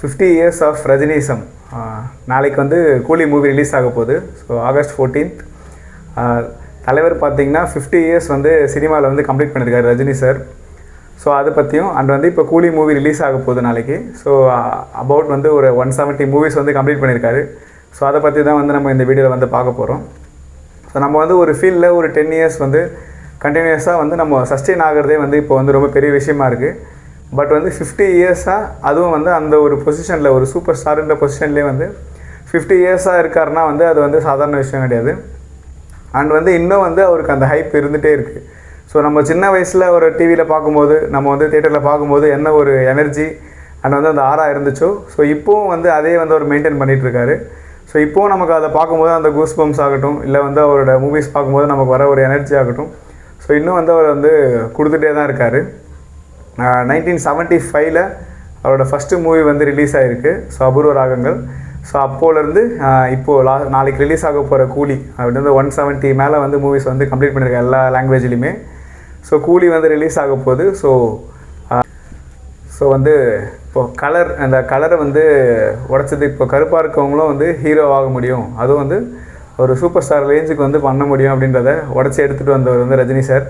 50 years of Rajinism. நாளைக்கு வந்து கூலி மூவி ரிலீஸ் ஆக போகுது. So August 14th. தலைவர் பார்த்தீங்கன்னா 50 இயர்ஸ் வந்து சினிமாவில் வந்து கம்ப்ளீட் பண்ணியிருக்காரு ரஜினி சார். ஸோ அதை பற்றியும் அண்ட் வந்து இப்போ கூலி மூவி ரிலீஸ் ஆக போகுது நாளைக்கு. ஸோ அபவுட் வந்து ஒரு 170 மூவிஸ் வந்து கம்ப்ளீட் பண்ணியிருக்காரு. ஸோ அதை பற்றி தான் வந்து நம்ம இந்த வீடியோவில் வந்து பார்க்க போகிறோம். ஸோ நம்ம வந்து ஒரு ஃபீல்டில் ஒரு 10 இயர்ஸ் வந்து கண்டினியூஸாக வந்து நம்ம சஸ்டெயின் ஆகிறதே வந்து இப்போ வந்து ரொம்ப பெரிய விஷயமா இருக்குது. பட் வந்து 50 இயர்ஸாக அதுவும் வந்து அந்த ஒரு பொசிஷனில் ஒரு சூப்பர் ஸ்டார்ன்ற பொசிஷன்லேயே வந்து 50 இயர்ஸாக இருக்காருன்னா வந்து அது வந்து சாதாரண விஷயம் கிடையாது. அண்ட் வந்து இன்னும் வந்து அவருக்கு அந்த ஹைப் இருந்துகிட்டே இருக்குது. ஸோ நம்ம சின்ன வயசில் ஒரு டிவியில் பார்க்கும்போது, நம்ம வந்து தேட்டரில் பார்க்கும்போது என்ன ஒரு எனர்ஜி அண்ட் வந்து அந்த ஆரா இருந்துச்சோ, ஸோ இப்போவும் வந்து அதே வந்து அவர் மெயின்டைன் பண்ணிகிட்ருக்காரு. ஸோ இப்போவும் நமக்கு அதை பார்க்கும்போது அந்த கூஸ் பம்ப்ஸ் ஆகட்டும், இல்லை வந்து அவரோட மூவிஸ் பார்க்கும்போது நமக்கு வர ஒரு எனர்ஜி ஆகட்டும், ஸோ இன்னும் வந்து அவர் வந்து கொடுத்துட்டே தான் இருக்கார். 1975 அவரோட ஃபஸ்ட்டு மூவி வந்து ரிலீஸ் ஆகிருக்கு. ஸோ அபூர்வ ராகங்கள். ஸோ அப்போலேருந்து இப்போது நாளைக்கு ரிலீஸ் ஆக போகிற கூலி அப்படி வந்து 170 மேலே வந்து மூவிஸ் வந்து கம்ப்ளீட் பண்ணியிருக்கேன் எல்லா லாங்குவேஜ்லேயுமே. ஸோ கூலி வந்து ரிலீஸ் ஆக போகுது. ஸோ வந்து இப்போது அந்த கலரை வந்து உடச்சது, இப்போ கருப்பாக இருக்கவங்களும் வந்து ஹீரோ ஆக முடியும், அதுவும் வந்து ஒரு சூப்பர் ஸ்டார் ரேஞ்சுக்கு வந்து பண்ண முடியும் அப்படின்றத உடச்சி எடுத்துகிட்டு வந்தவர் வந்து ரஜினி சார்.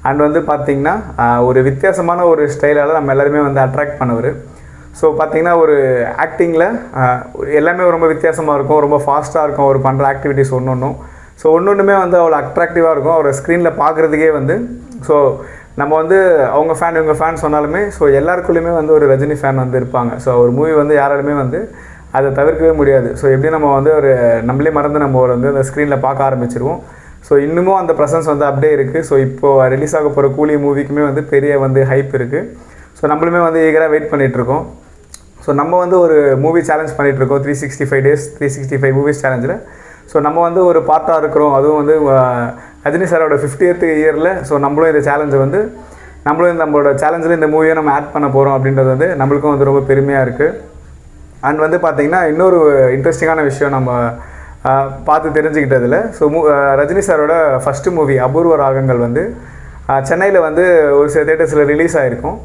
அண்ட் வந்து பார்த்திங்கன்னா ஒரு வித்தியாசமான ஒரு ஸ்டைலால் நம்ம எல்லாருமே வந்து அட்ராக்ட் பண்ணவர். ஸோ பார்த்திங்கன்னா ஒரு ஆக்டிங்கில் எல்லாமே ரொம்ப வித்தியாசமாக இருக்கும், ரொம்ப ஃபாஸ்ட்டாக இருக்கும் அவர் பண்ணுற ஆக்டிவிட்டீஸ் ஒன்றும். ஸோ ஒன்றுமே வந்து அவ்வளோ அட்ராக்டிவாக இருக்கும் அவரை ஸ்க்ரீனில் பார்க்குறதுக்கே வந்து. ஸோ நம்ம வந்து அவங்க ஃபேன் இவங்க ஃபேன் சொன்னாலுமே ஸோ எல்லாருக்குள்ளேயுமே வந்து ஒரு ரஜினி ஃபேன் வந்து இருப்பாங்க. ஸோ ஒரு மூவி வந்து யாராலுமே வந்து அதை தவிர்க்கவே முடியாது. ஸோ எப்படி நம்ம வந்து ஒரு நம்மளே மறந்து நம்ம வந்து அந்த ஸ்க்ரீனில் பார்க்க ஆரம்பிச்சிருவோம். ஸோ இன்னமும் அந்த ப்ரெசன்ஸ் வந்து அப்படியே இருக்குது. ஸோ இப்போது ரிலீஸ் ஆக போகிற கூலி மூவிக்குமே வந்து பெரிய வந்து ஹைப் இருக்குது. ஸோ நம்மளுமே வந்து ஈகராக வெயிட் பண்ணிகிட்ருக்கோம். ஸோ நம்ம வந்து ஒரு மூவி சேலஞ்ச் பண்ணிகிட்ருக்கோம் 365 days 365 மூவிஸ் சேலஞ்சில். ஸோ நம்ம வந்து ஒரு பார்ட்டாக இருக்கிறோம். அதுவும் வந்து ரஜினி சாரோட 50th இயரில். ஸோ நம்மளும் இந்த சேலஞ்சை வந்து நம்மளோட சேலஞ்சில் இந்த மூவியை நம்ம ஆட் பண்ண போகிறோம் அப்படின்றது வந்து நம்மளுக்கும் வந்து ரொம்ப பெருமையாக இருக்குது. அண்ட் வந்து பார்த்திங்கன்னா இன்னொரு இன்ட்ரெஸ்டிங்கான விஷயம் நம்ம பார்த்து தெரிஞ்சுக்கிட்டதில், ஸோ ரஜினி சாரோட ஃபஸ்ட்டு மூவி அபூர்வ ராகங்கள் வந்து சென்னையில் வந்து ஒரு சில தேட்டர்ஸில் ரிலீஸ் ஆகிருக்கும்.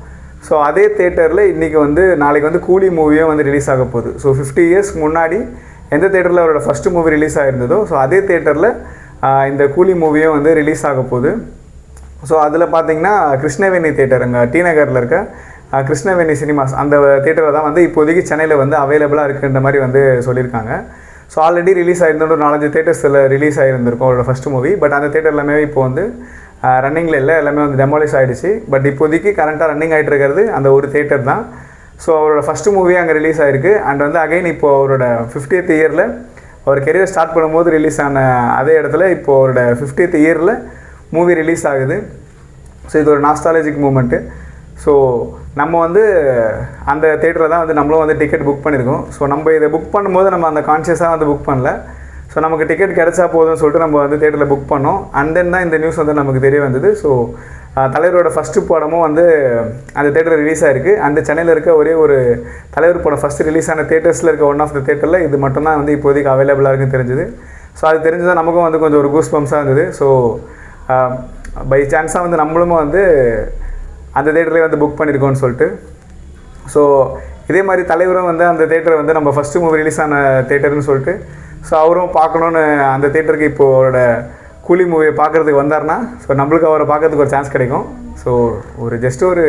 ஸோ அதே தேட்டரில் இன்றைக்கி வந்து நாளைக்கு வந்து கூலி மூவியும் வந்து ரிலீஸ் ஆக போகுது. ஸோ 50 இயர்ஸ்க்கு முன்னாடி எந்த தேட்டரில் அவரோட ஃபஸ்ட்டு மூவி ரிலீஸ் ஆகிருந்ததோ, ஸோ அதே தேட்டரில் இந்த கூலி மூவியும் வந்து ரிலீஸ் ஆக போகுது. ஸோ அதில் பார்த்திங்கன்னா கிருஷ்ணவேணி தேட்டர், அங்கே டி நகரில் இருக்க கிருஷ்ணவேணி சினிமாஸ், அந்த தேட்டரில் தான் வந்து இப்போதைக்கு சென்னையில் வந்து அவைலபிளாக இருக்குன்ற மாதிரி வந்து சொல்லியிருக்காங்க. ஸோ ஆல்ரெடி ரிலீஸ் ஆகிருந்தோம், ஒரு 4-5 தேட்டர்ஸில் ரிலீஸ் ஆகிருந்திருக்கும் அவரோட ஃபஸ்ட்டு மூவி. பட் அந்த தேட்டர் எல்லாமே இப்போ வந்து ரன்னிங்கில் இல்லை, எல்லாமே வந்து டெமாலிஷ் ஆகிடுச்சு. பட் இப்போதைக்கு கரண்ட்டாக ரன்னிங் ஆகிட்டு இருக்கிறது அந்த ஒரு தேட்டர் தான். ஸோ அவரோட ஃபஸ்ட்டு மூவி அங்கே ரிலீஸ் ஆகிருக்கு. அண்ட் வந்து அகைன் இப்போது அவரோட 50th இயரில் அவர் கெரியர் ஸ்டார்ட் பண்ணும்போது ரிலீஸ் ஆன அதே இடத்துல இப்போது அவரோட 50th இயரில் மூவி ரிலீஸ் ஆகுது. ஸோ இது ஒரு நாஸ்டாலஜிக் மூமெண்ட்டு. ஸோ நம்ம வந்து அந்த தேட்டரில் தான் வந்து நம்மளும் வந்து டிக்கெட் புக் பண்ணியிருக்கோம். ஸோ நம்ம இதை புக் பண்ணும்போது நம்ம அந்த கான்ஷியஸாக வந்து புக் பண்ணல. ஸோ நமக்கு டிக்கெட் கிடச்சா போதும்னு சொல்லிட்டு நம்ம வந்து தேட்டரில் புக் பண்ணோம். அண்ட் தென் தான் இந்த நியூஸ் வந்து நமக்கு தெரிய வந்தது. ஸோ தலைவரோட ஃபஸ்ட்டு படமும் வந்து அந்த தேட்டரில் ரிலீஸ் ஆகிருக்கு. அந்த சென்னையில் இருக்க ஒரே ஒரு தலைவர் படம் ஃபஸ்ட்டு ரிலீஸ் ஆன தேட்டர்ஸில் இருக்க ஒன் ஆஃப் த தேட்டரில் இது மட்டும்தான் வந்து இப்போதைக்கு அவைலபிளாக இருக்குன்னு தெரிஞ்சுது. ஸோ அது தெரிஞ்சதான் நமக்கும் வந்து கொஞ்சம் ஒரு கூஸ் பம்ப்ஸாக இருந்தது. ஸோ பை சான்ஸாக வந்து நம்மளும் வந்து அந்த தேட்டர்லேயே வந்து புக் பண்ணியிருக்கோன்னு சொல்லிட்டு. ஸோ இதே மாதிரி தலைவரும் வந்து அந்த தேட்டரை வந்து நம்ம ஃபஸ்ட்டு மூவி ரிலீஸ் ஆன தேட்டர்னு சொல்லிட்டு, ஸோ அவரும் பார்க்கணுன்னு அந்த தேட்டருக்கு இப்போது அவரோட கூலி மூவியை பார்க்குறதுக்கு வந்தார்னா, ஸோ நம்மளுக்கு அவரை பார்க்குறதுக்கு ஒரு சான்ஸ் கிடைக்கும். ஸோ ஒரு ஜஸ்ட் ஒரு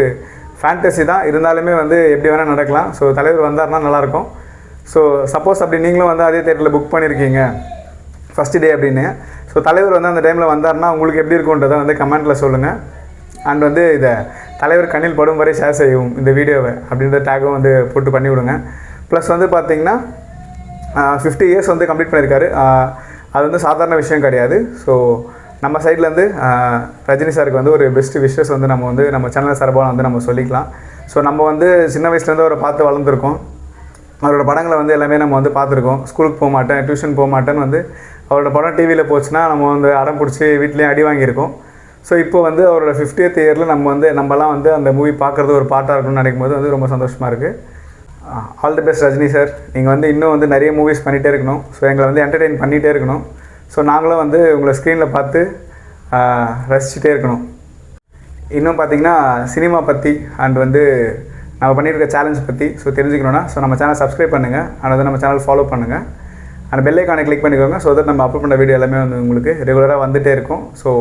ஃபேண்டசி தான், இருந்தாலுமே வந்து எப்படி வேணால் நடக்கலாம். ஸோ தலைவர் வந்தார்னா நல்லாயிருக்கும். ஸோ சப்போஸ் அப்படி நீங்களும் வந்து அதே தேட்டரில் புக் பண்ணியிருக்கீங்க ஃபஸ்ட்டு டே அப்படின்னு, ஸோ தலைவர் வந்து அந்த டைமில் வந்தார்னா உங்களுக்கு எப்படி இருக்குன்றதை வந்து கமெண்ட்டில் சொல்லுங்கள். அண்ட் வந்து இதை தலைவர் கண்ணில் படும் வரை ஷேர் செய்யும் இந்த வீடியோவை அப்படின்ற டேக்கும் வந்து போட்டு பண்ணி விடுங்க. ப்ளஸ் வந்து பார்த்திங்கன்னா 50 இயர்ஸ் வந்து கம்ப்ளீட் பண்ணியிருக்காரு. அது வந்து சாதாரண விஷயம் கிடையாது. ஸோ நம்ம சைட்லேருந்து ரஜினி சாருக்கு வந்து ஒரு பெஸ்ட்டு விஷஸ் வந்து நம்ம சேனல் சார்பாக வந்து நம்ம சொல்லிக்கலாம். ஸோ நம்ம வந்து சின்ன வயசுலேருந்து அவரை பார்த்து வளர்ந்துருக்கோம். அவரோட படங்களை வந்து எல்லாமே நம்ம வந்து பார்த்துருக்கோம். ஸ்கூலுக்கு போக மாட்டேன், டியூஷன் போக மாட்டேன்னு வந்து அவரோட படம் டிவியில் போச்சுன்னா நம்ம வந்து அடம் பிடிச்சி வீட்லேயும் அடி வாங்கியிருக்கோம். ஸோ இப்போ வந்து அவரோட 50th இயரில் நம்மலாம் வந்து அந்த மூவி பார்க்குறது ஒரு பார்ட்டாக இருக்கணும்னு நினைக்கும் போது வந்து ரொம்ப சந்தோஷமாக இருக்குது. All the best Rajini sir. நீங்கள் வந்து இன்னும் வந்து நிறைய மூவிஸ் பண்ணிகிட்டே இருக்கணும். ஸோ எங்களை வந்து என்டர்டெயின் பண்ணிகிட்டே இருக்கணும். ஸோ நாங்களும் வந்து உங்களை ஸ்க்ரீனில் பார்த்து ரசிச்சுட்டே இருக்கணும். இன்னும் பார்த்திங்கன்னா சினிமா பற்றி அண்ட் வந்து நம்ம பண்ணியிருக்க சேலஞ்ச் பற்றி ஸோ தெரிஞ்சுக்கணுன்னா ஸோ நம்ம சேனல் சப்ஸ்கிரைப் பண்ணுங்கள் அண்ட் வந்து நம்ம சேனல் ஃபாலோ பண்ணுங்கள் அந்த பெல் ஐக்கானை கிளிக் பண்ணிக்கோங்க ஸோ தட் நம்ம அப்லோட் பண்ண வீடியோ எல்லாமே வந்து உங்களுக்கு ரெகுலராக வந்துகிட்டே இருக்கும் ஸோ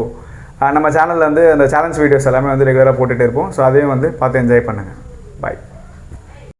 நம்ம சேனலில் வந்து அந்த சேலஞ்ச் வீடியோஸ் எல்லாமே வந்து ரெகுலராக போட்டுகிட்டே இருப்போம் ஸோ அதையும் வந்து பார்த்து என்ஜாய் பண்ணுங்கள் பாய்